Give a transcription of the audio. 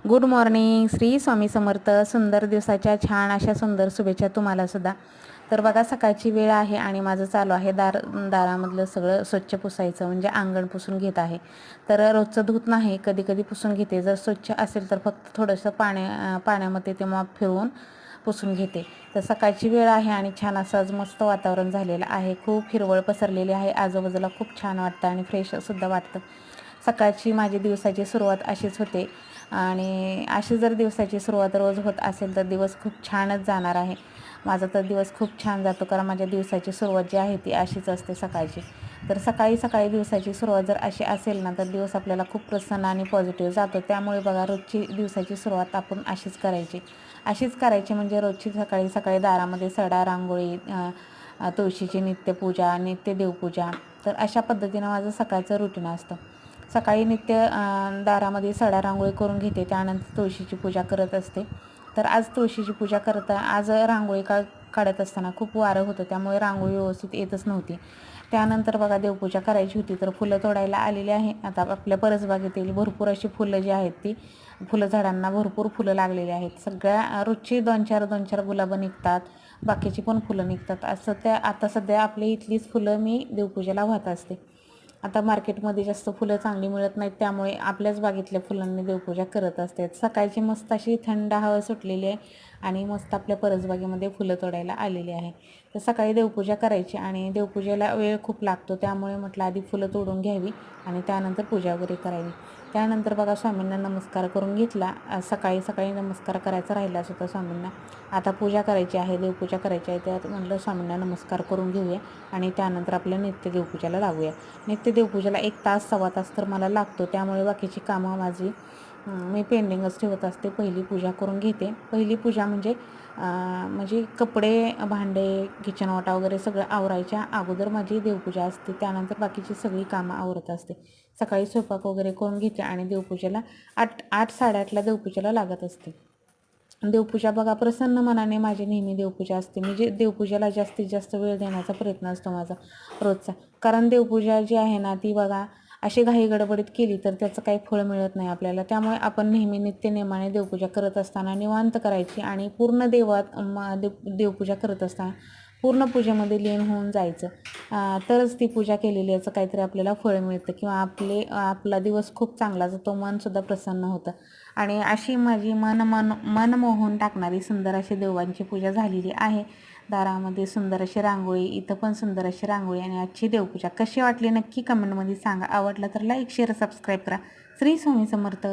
Good morning. Shri Swami Samarth. सुंदर दिवसाच्या छान अशा सुंदर शुभेच्छा तुम्हाला सुद्धा. तर बघा, सकाळची वेळ आहे आणि माझं चालू आहे दारामधलं सगळं स्वच्छ पुसायचं, म्हणजे अंगण पुसून घेत आहे. तर रोजचं धूत नाही, कधी कधी पुसून घेते. जर स्वच्छ असेल तर फक्त थोडंसं पाण्यामध्ये ते मॉप फिरवून पुसून घेते. तर सकाळची वेळ आहे आणि छान असं आज मस्त वातावरण झालेलं आहे. खूप हिरवळ पसरलेली आहे आजूबाजूला. खूप छान वाटतं आणि फ्रेशसुद्धा वाटतं. सकाळची माझी दिवसाची सुरुवात अशीच होते आणि अशी जर दिवसाची सुरुवात रोज होत असेल तर दिवस खूप छानच जाणार आहे. माझा तर दिवस खूप छान जातो, कारण माझ्या दिवसाची सुरुवात जी आहे ती अशीच असते सकाळची. तर सकाळी सकाळी दिवसाची सुरुवात जर अशी असेल ना, तर दिवस आपल्याला खूप प्रसन्न आणि पॉझिटिव्ह जातो. त्यामुळे बघा, रोजची दिवसाची सुरुवात आपण अशीच करायची म्हणजे रोजची सकाळी सकाळी दारामध्ये सडा, रांगोळी, तुळशीची नित्यपूजा, नित्य देवपूजा. तर अशा पद्धतीनं माझं सकाळचं रुटीन असतं. सकाळी नित्य दारामध्ये सडा रांगोळी करून घेते, त्यानंतर तुळशीची पूजा करत असते. तर आज तुळशीची पूजा आज रांगोळी काढत असताना खूप वारं होतं, त्यामुळे रांगोळी व्यवस्थित येतच नव्हती. त्यानंतर बघा, देवपूजा करायची होती, तर फुलं तोडायला आलेली आहे. आता आपल्या परसबागेतील भरपूर अशी फुलं जी आहेत ती फुलं झाडांना भरपूर फुलं लागलेली आहेत. सगळ्या रोजची 2-4 गुलाबं निघतात, बाकीची पण फुलं निघतात. असं आता सध्या आपल्या इथलीच फुलं मी देवपूजेला वाहत असते. आता मार्केटमध्ये जास्त फुलं चांगली मिळत नाहीत, त्यामुळे आपल्याच बागेतल्या फुलांनी देवपूजा करत असते. सकाळची मस्त अशी थंड हवा सुटलेली आहे आणि मस्त आपल्या परसबागेमध्ये फुलं तोडायला आलेली आहे. तर सकाळी देवपूजा करायची आणि देवपूजेला वेळ खूप लागतो, त्यामुळे म्हटलं आधी फुलं तोडून घ्यावी आणि त्यानंतर पूजा वगैरे करावी. त्यानंतर बघा, स्वामींना नमस्कार करून घेतला. सकाळी सकाळी नमस्कार करायचा राहिलाच होता स्वामींना. आता पूजा करायची आहे, देवपूजा करायची आहे, त्यात म्हटलं स्वामींना नमस्कार करून घेऊया आणि त्यानंतर आपल्या नित्य देवपूजाला लागूया. नित्य देवपूजेला 1 तास 1.25 तास तर मला लागतो, त्यामुळे बाकीची कामं माझी मी पेंडिंगच ठेवत असते. पहिली पूजा करून घेते. पहिली पूजा म्हणजे कपडे, भांडे, किचन ओटा वगैरे सगळं आवरायच्या अगोदर माझी देवपूजा असते. त्यानंतर बाकीची सगळी कामं आवरत असते. सकाळी स्वयंपाक वगैरे करून घेते आणि देवपूजेला 8-8:30ला देवपूजेला लागत असते. देवपूजा बघा, प्रसन्न मनाने माझी नेहमी देवपूजा असते. म्हणजे देवपूजेला जास्तीत जास्त वेळ देण्याचा प्रयत्न असतो माझा रोजचा. कारण देवपूजा जी आहे ना, ती बघा अशी घाई गडबडीत केली तर त्याचं काही फळ मिळत नाही आपल्याला. त्यामुळे आपण नेहमी नित्यनेमाने देवपूजा करत असताना निवांत करायची आणि पूर्ण देवपूजा करत असताना पूर्ण पूजेमध्ये लीन होऊन जायचं. तरच ती पूजा केलेली याचं काहीतरी आपल्याला फळ मिळतं किंवा आपला दिवस खूप चांगला जातो, मनसुद्धा प्रसन्न होतं. आणि अशी माझी मन मोहून टाकणारी सुंदर अशी देवांची पूजा झालेली आहे. दारामध्ये सुंदर अशी रांगोळी, इथं पण सुंदर अशी रांगोळी आणि आजची देवपूजा कशी वाटली नक्की कमेंटमध्ये सांगा. आवडलं तर लाईक, शेअर, सबस्क्राईब करा. श्री स्वामी समर्थ.